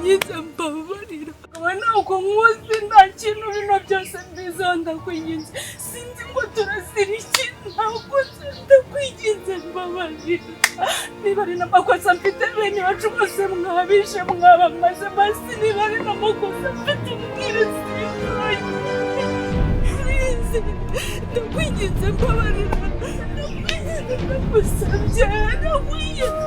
ndakwinginze mbabarira abana uko munsi nta kintu bino byose mbizo ndakwinginze sinzi ngo turazira iki ntabwo ndakwinginze mbabarira niba ari n'amakosa mfite bene wacu bose mwabishe mwabamaze basi niba ari n'amakosa mfite umbwire ndakwinginze mbabarira ndagusabye ndakwinginze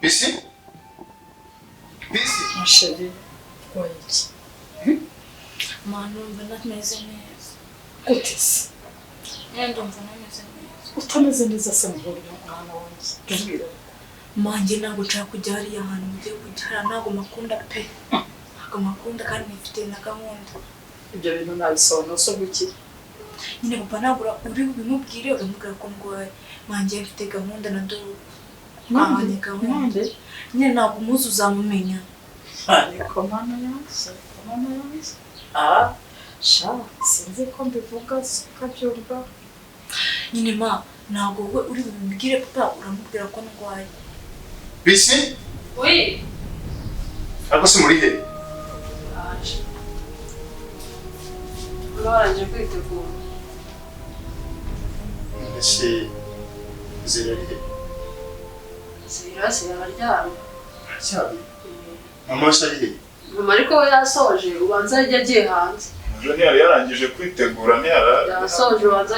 Bisi? Bisi? Mashari, wiki. Manu mbona tumeze neza. Gutese. Ndumva nameze neza. Utameze neza se muhurira umwana wanjye. Tubwira. Manje ntabwo nshaka kujya hariya ahantu mugiye kujya ntabwo makunda pe. Ntabwo makunda kandi nifite na gahunda. Ibyo bintu nabisobanura so guki. Nyine papa ntabwo uri bimubwire uramubwira ko ngo manje mfite gahunda na dore. Mwanye gahunda. Nyine ntabwo umuzi uzamumenya. Ariko mana yanjye. Sha, sinzi ko mbivuga kabyumva. Nyine ma ntabwo we uri bimubwire papa uramubwira ko ndwaye. Bisi? Oui. Ako si muri he? Aje. Uraranje kwitegura. Ese zira he? Zira yaryamye. Aracyari? Mama se ari he? Mama ariko we yasoje ubanza yagiye hanze. Ejo ntiyari yarangije kwitegura yasoje ubanza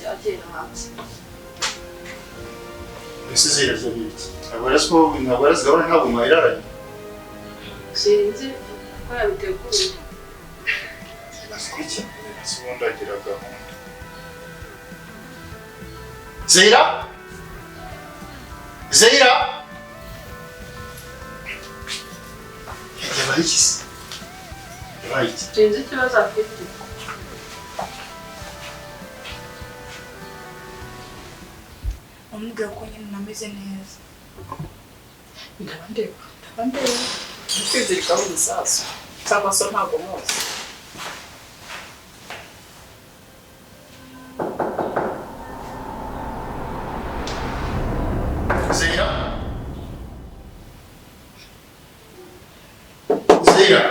yagiye hanze. Ese zira iki? Ntabwo arazigabana ntabwo mwayiraranye. Sinzi ko yabiteguye. Iki? Ubundi agira gahunda. Zira? Zira? Yabaye iki se? Yabaye iki? Sinzi ikibazo afite. Umubwira ko nyine nameze neza. Ndabandeba. Kwizirikaho ibisasu. Cyangwa se ntabwo muzi. Zira? Zira?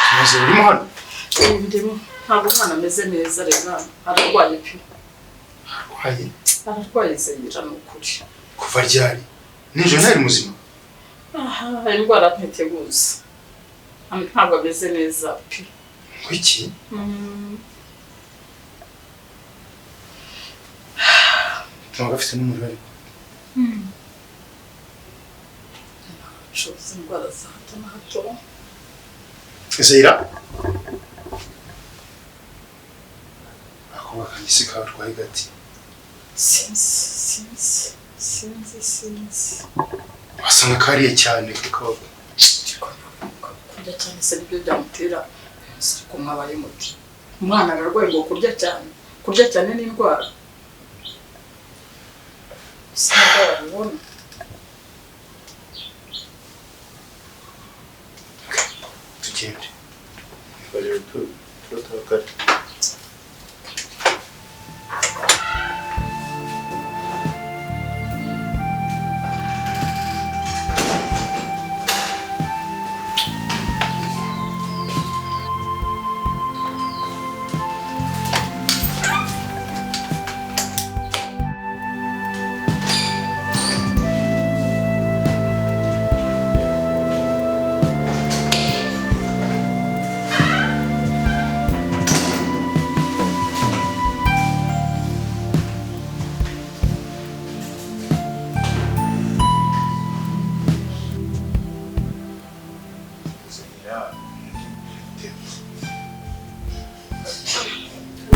Kimaze urimo hano? Ndimo. Ntabwo umwana ameze neza rega. Ararwaye pe. Arwaye? Ararwaye Zira ni ukuri. Kuva ryari? nijoro ntari muzima. Indwara ntiteguza ntabwo ameze neza pe. Kuki? Ntabwo afite n'umuriro ariko. Nshoboza indwara za hato na hato. Zira ako bakanyisi kabarwaye gati. Sinzi. Wasanga kariye cyane kuko kurya cyane se nibyo byamutera ko mwabaye muti. Umwana ararwaye ngo kurya cyane ni indwara. Sinagara ubona. Tugende. Bari turataka.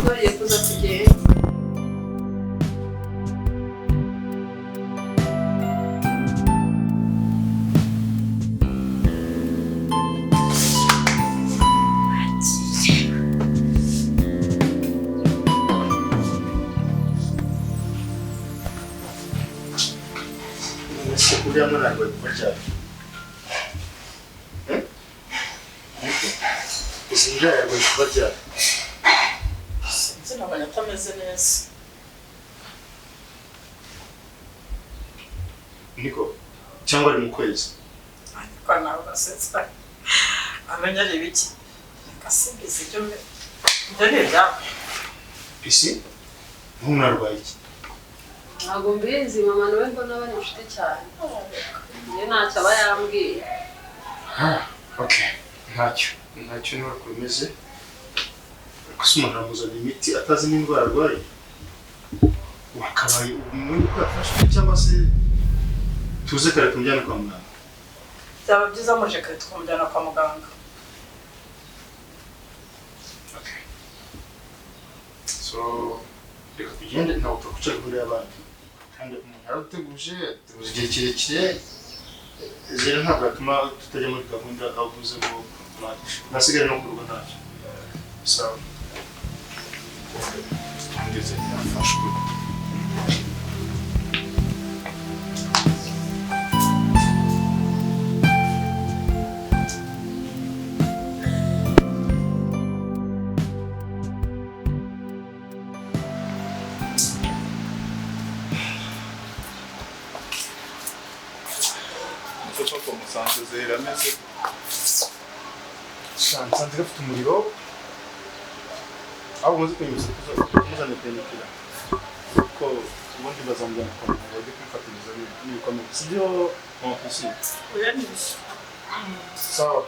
Burya kuza kugenda. Burya ntabwo bifasha. Zira yarwo bifasha. Sinabanya atameze neza. Niko cyangwa ari mu kwezi. Ariko nawe basetsa. Amenya ari biki. Kasimbize ibyo ndebya. Isi ntumwarwaye iki? Ntabwo mbizi mama nawe mbona bari inshuti cyane. Njye ntacyo aba yambwiye. Okay. Ntacyo niba kumeze. Gusa umuntu aramuzana imiti atazi n'indwara arwaye. Wakabaye umuntu uko yafashwe cyangwa se tuze kare tumujyana kwa muganga. Byaba byiza muje kare tukamujyana kwa muganga. Okay. So, reka tugende ntabwo twakucara kuri abandi. Kandi umuntu araguteguje, tubuze igihe kirekire. Zero ntabwo atuma tutajya muri gahunda avuze ngo nasigare no kurugo ntacyo. So, ngeze yafashwe. Como santo zera meze Sansa ndafite umuriro. Abo muzi kwemeza kuzana penikira. Ko ubundi bazamujyana kwa muganga bajye kwifatiriza n'ibikomere. Sibyo mu kwisi. Oya nibyo. Sawa.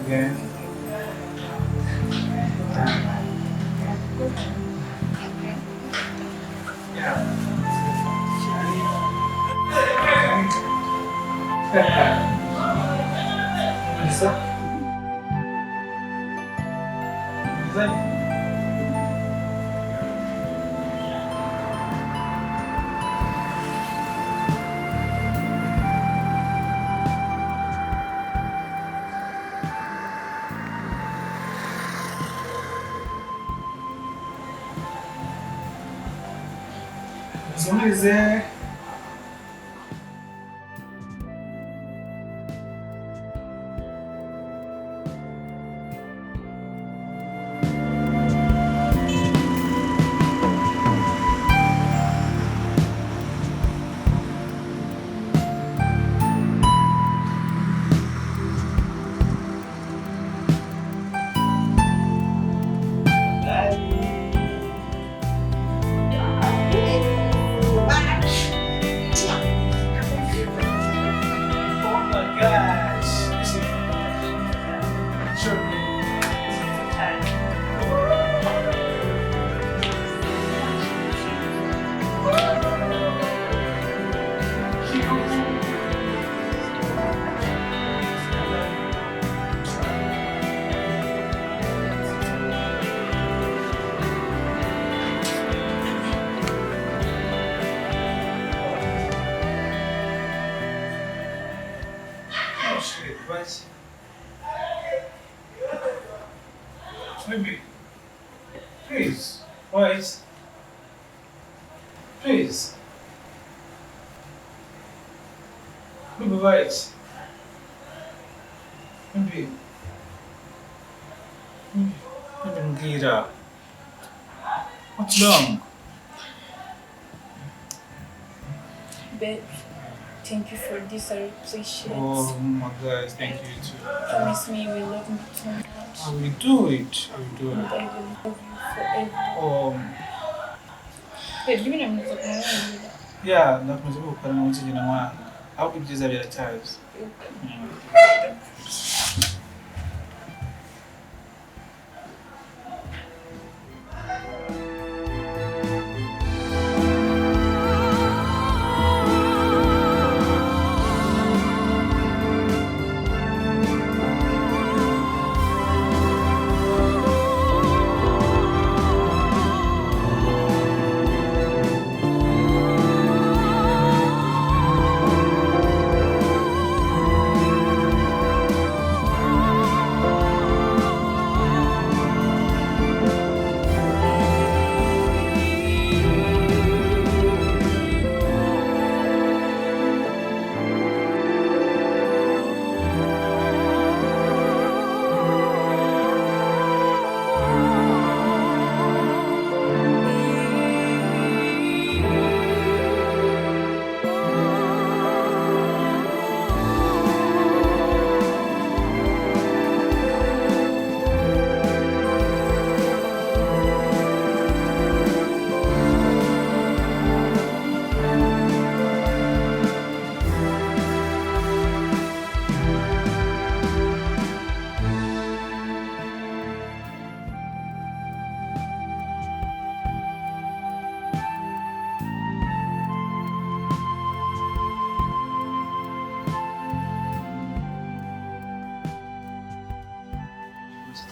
Again. Somebody is there. Maybe. Please. Wait. Please. Maybe wait. Maybe. Gira. What's wrong? Babe, thank you for this. I appreciate it. Oh my God, thank you too. Promise me you will love me so much. I will do it. I will do And it. I will love you forever. Babe, give me a minute. Yeah, ndakomeza gukora munsi nyamara. Ahubwo ibyiza biracyaza.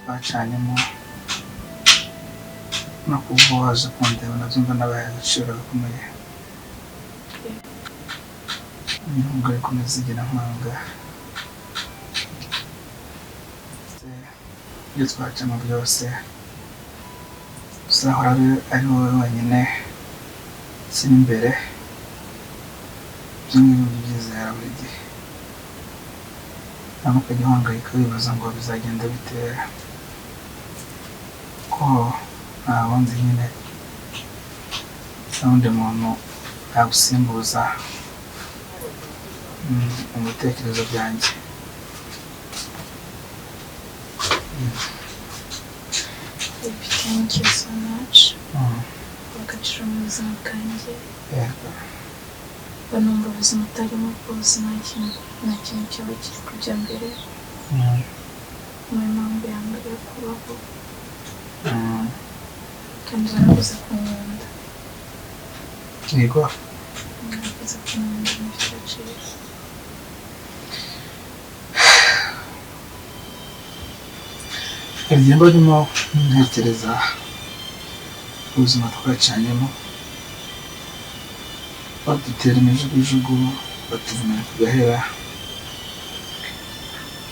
Twacanyemo no kuvuza kundeba nabyumva nabaye agaciro gakomeye. Nubwo ariko nazigira mpanga ibyo twacamo byose uzahora ari wowe wenyine kiri imbere by'ibintu byizera buri gihe. hanyuma ukajya uhangayika wibaza ngo bizagenda bite, ko nta wundi nyine nta wundi muntu yagusimbuza mu bitekerezo byanjye. Thank you so much. Agaciro mu buzima bwanjye. Banumva ubuzima utarimo bwose nta kintu cyaba kiri kujya mbere. Niyo mpamvu ya mbere yo kubaho. Kandi warakoze kunkunda. Yego. Warakoze kunkunda nicyo gaciro. Igihe mba ndimo ntekereza ubuzima twacanyemo, badutera imijugujugu batuvumira ku gahera,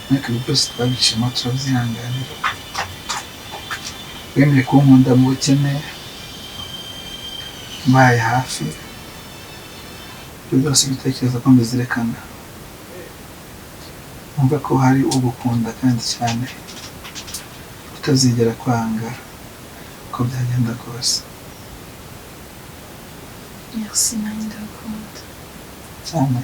ariko ibi byose twabiciyemo turabyihanganira. Wemeye kunkunda mu bukene, mbaye hafi, ibyo byose bitekereza ko mbizirikana, numva ko hari ugukunda kandi cyane, utazigera kwanga uko byagenda kose. Merci, nanjye ndagukunda cyane.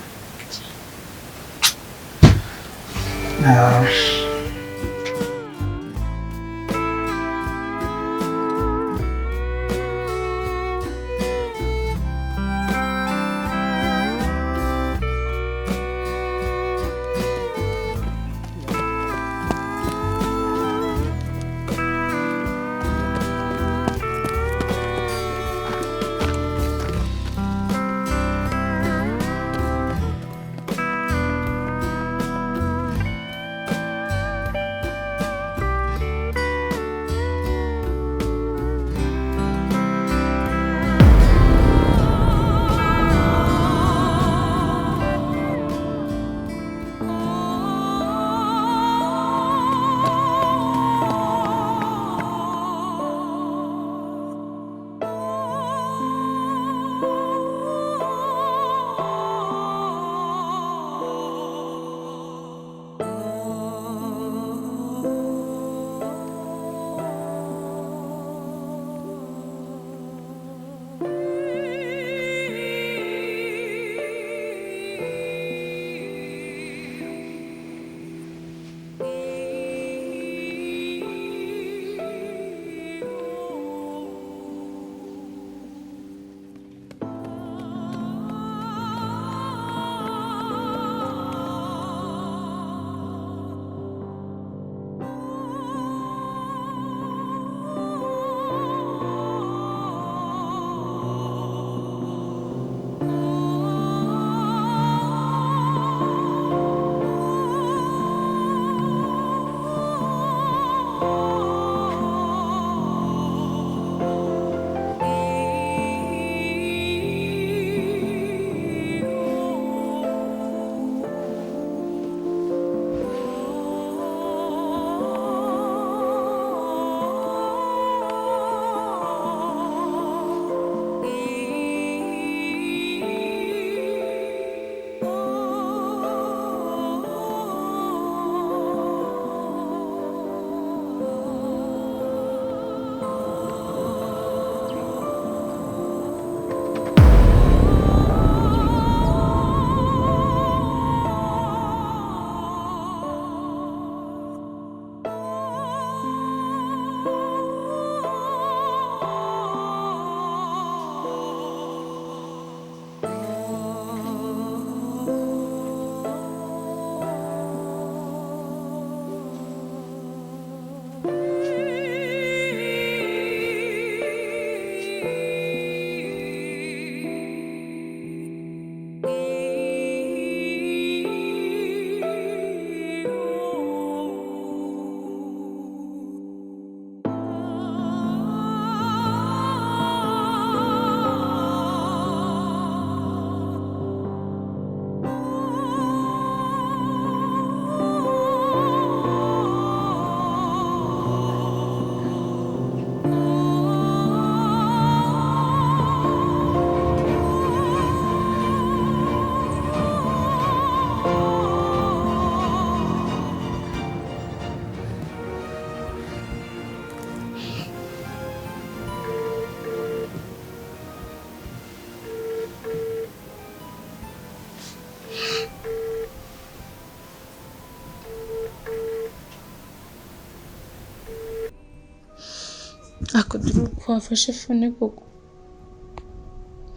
ako dore ko wafashe fone koko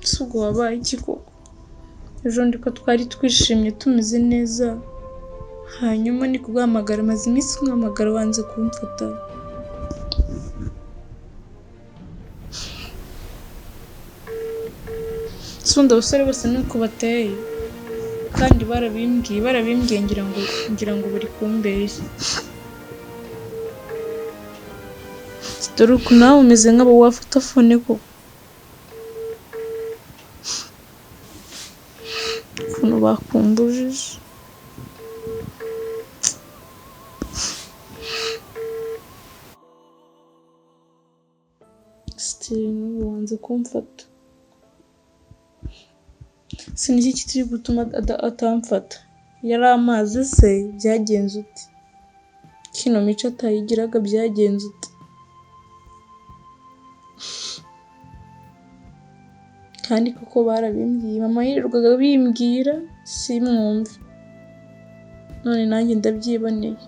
si ubwo wabaye iki koko ejo ndi ko twari twishimye tumeze neza hanyuma ni kuguhamagara maze iminsi nkuhamagara wanze kumfata sunda abasore bose nuko bateye kandi barabimbwiye ngira ngo bari kumbeshya dore uku nawe umeze nk'abo wafata fone koko ukuntu bakumbujije sitiri n'ubu wanze kumfata siniki kitiri gutuma atamfata yari amazi se byagenze uti kino mico atayigiraga byagenze uti kandi koko barabimbwiye mama yirirwaga bimbwira simwumve none nanjye ndabyiboneye